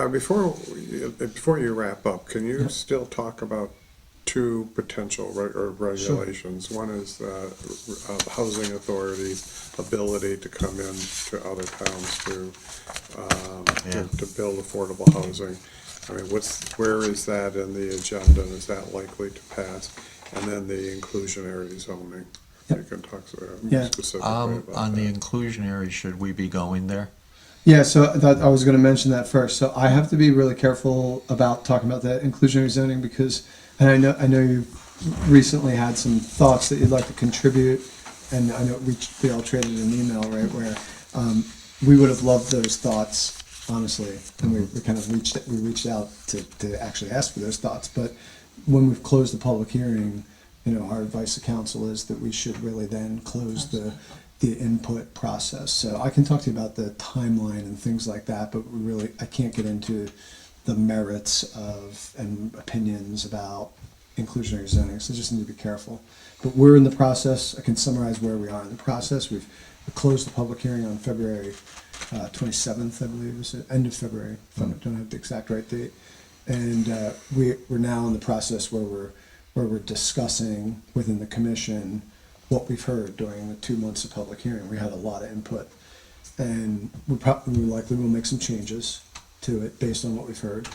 before you wrap up, can you still talk about two potential regulations? Sure. One is housing authorities' ability to come in to other towns to build affordable housing. I mean, where is that in the agenda? Is that likely to pass? And then the inclusionary zoning. You can talk specifically about on that. the inclusionary, should we be going there? Yeah, so I was going to mention that first. So I have to be really careful about talking about that inclusionary zoning because, and I know you recently had some thoughts that you'd like to contribute, and I know we all traded an email, right, where we would have loved those thoughts, honestly, and we kind of reached out to actually ask for those thoughts. But when we've closed the public hearing, our advice to council is that we should really then close the input process. So I can talk to you about the timeline and things like that, but I can't get into the merits of and opinions about inclusionary zoning, so just need to be careful. But we're in the process. I can summarize where we are in the process. We've closed the public hearing on February 27th, I believe, is it? End of February, if I don't have the exact right date. And we're now in the process where we're discussing within the commission what we've heard during the 2 months of public hearing. We had a lot of input, and we likely will make some changes to it based on what we've heard,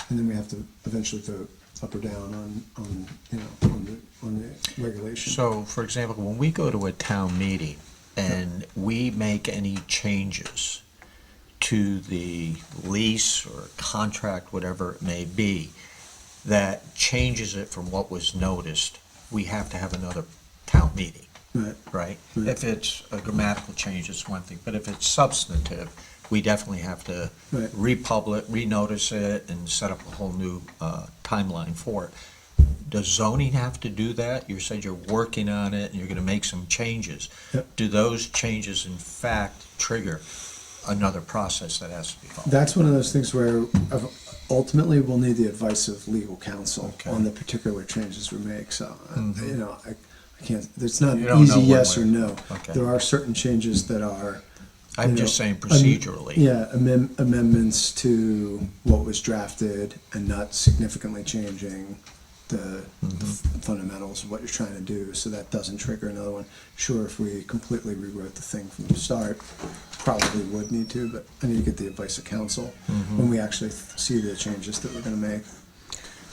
and then we have to eventually vote up or down on the regulation. So, for example, when we go to a town meeting and we make any changes to the lease or contract, whatever it may be, that changes it from what was noticed, we have to have another town meeting, right? If it's a grammatical change, it's one thing, but if it's substantive, we definitely have to renotice it and set up a whole new timeline for it. Does zoning have to do that? You said you're working on it and you're going to make some changes. Yep. Do those changes in fact trigger another process that has to be followed? That's one of those things where ultimately we'll need the advice of legal counsel on the particular changes we make. So, I can't, it's not an easy yes or no. Okay. There are certain changes that are, I'm just saying procedurally. Amendments to what was drafted and not significantly changing the fundamentals of what you're trying to do, so that doesn't trigger another one. Sure, if we completely rewrote the thing from the start, probably would need to, but I need to get the advice of counsel when we actually see the changes that we're going to make.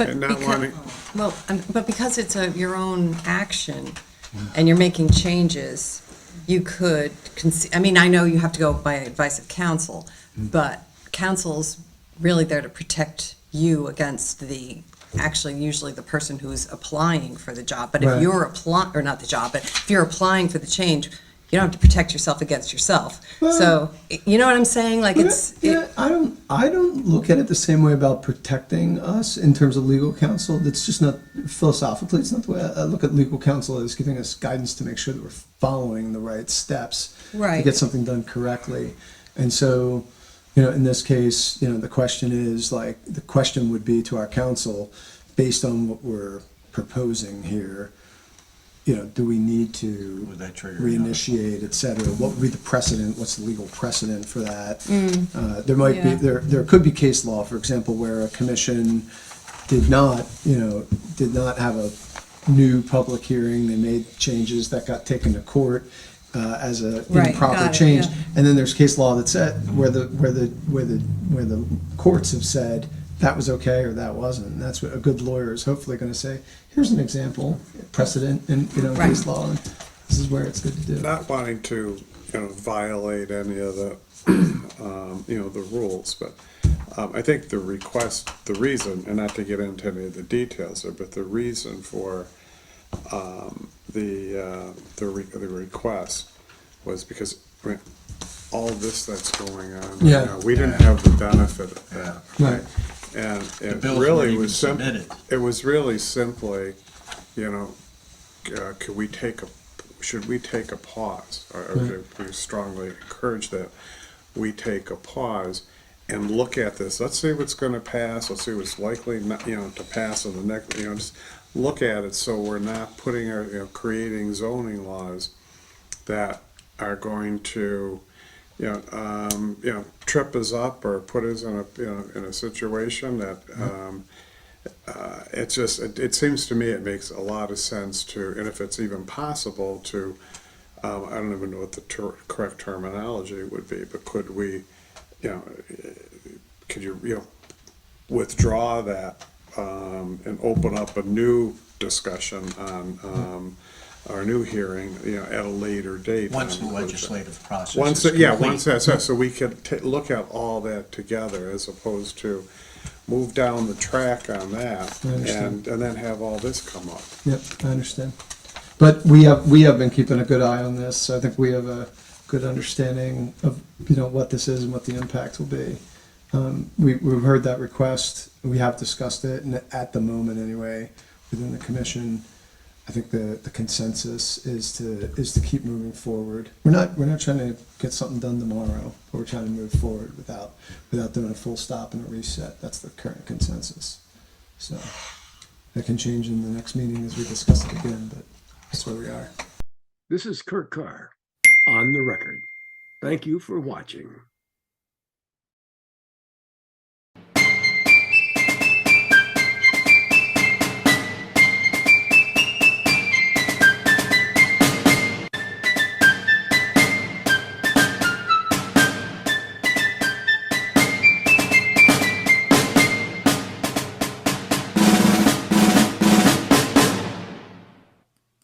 And not wanting. But because it's your own action and you're making changes, you could, I know you have to go by advice of counsel, but counsel's really there to protect you against usually the person who's applying for the job. But if you're not the job, but if you're applying for the change, you don't have to protect yourself against yourself. Well, so you know what I'm saying? Like I don't look at it the same way about protecting us in terms of legal counsel. That's just not philosophically. It's not the way I look at legal counsel as giving us guidance to make sure that we're following the right steps to get something done correctly. And so, in this case, the question would be to our counsel, based on what we're proposing here, do we need to reinitiate, et cetera? What would be the precedent? What's the legal precedent for that? There might be, there could be case law, for example, where a commission did not have a new public hearing. They made changes that got taken to court as a improper change, and then there's case law that said where the courts have said that was okay or that wasn't. And that's what a good lawyer is hopefully going to say. Here's an example, precedent, and case law. And this is where it's good to do. Not wanting to violate any of the the rules, but I think the reason, and not to get into any of the details, but the reason for the request was because all this that's going on right now, we didn't have the benefit of that. Right. And it really was simple. It was really simply, should we take a pause? Or we strongly encourage that we take a pause and look at this. Let's see what's going to pass. Let's see what's likely not, to pass in the next. Just look at it so we're not putting creating zoning laws that are going to trip us up or put us in a situation that, it seems to me it makes a lot of sense to, and if it's even possible to, I don't even know what the correct terminology would be, but could we, could you, withdraw that, and open up a new discussion on, our new hearing, at a later date. Once the legislative process Once, is yeah, complete. once that's, so we could look at all that together as opposed to move down the track on that I understand. and then have all this come up. Yep, I understand. But we have been keeping a good eye on this, so I think we have a good understanding of, what this is and what the impact will be. We've heard that request, we have discussed it, and at the moment anyway, within the commission, I think the consensus is to keep moving forward. We're not trying to get something done tomorrow, but we're trying to move forward without doing a full stop and a reset. That's the current consensus. So that can change in the next meeting as we discuss it again, but that's where we are. This is Kurt Carr, on the record. Thank you for watching.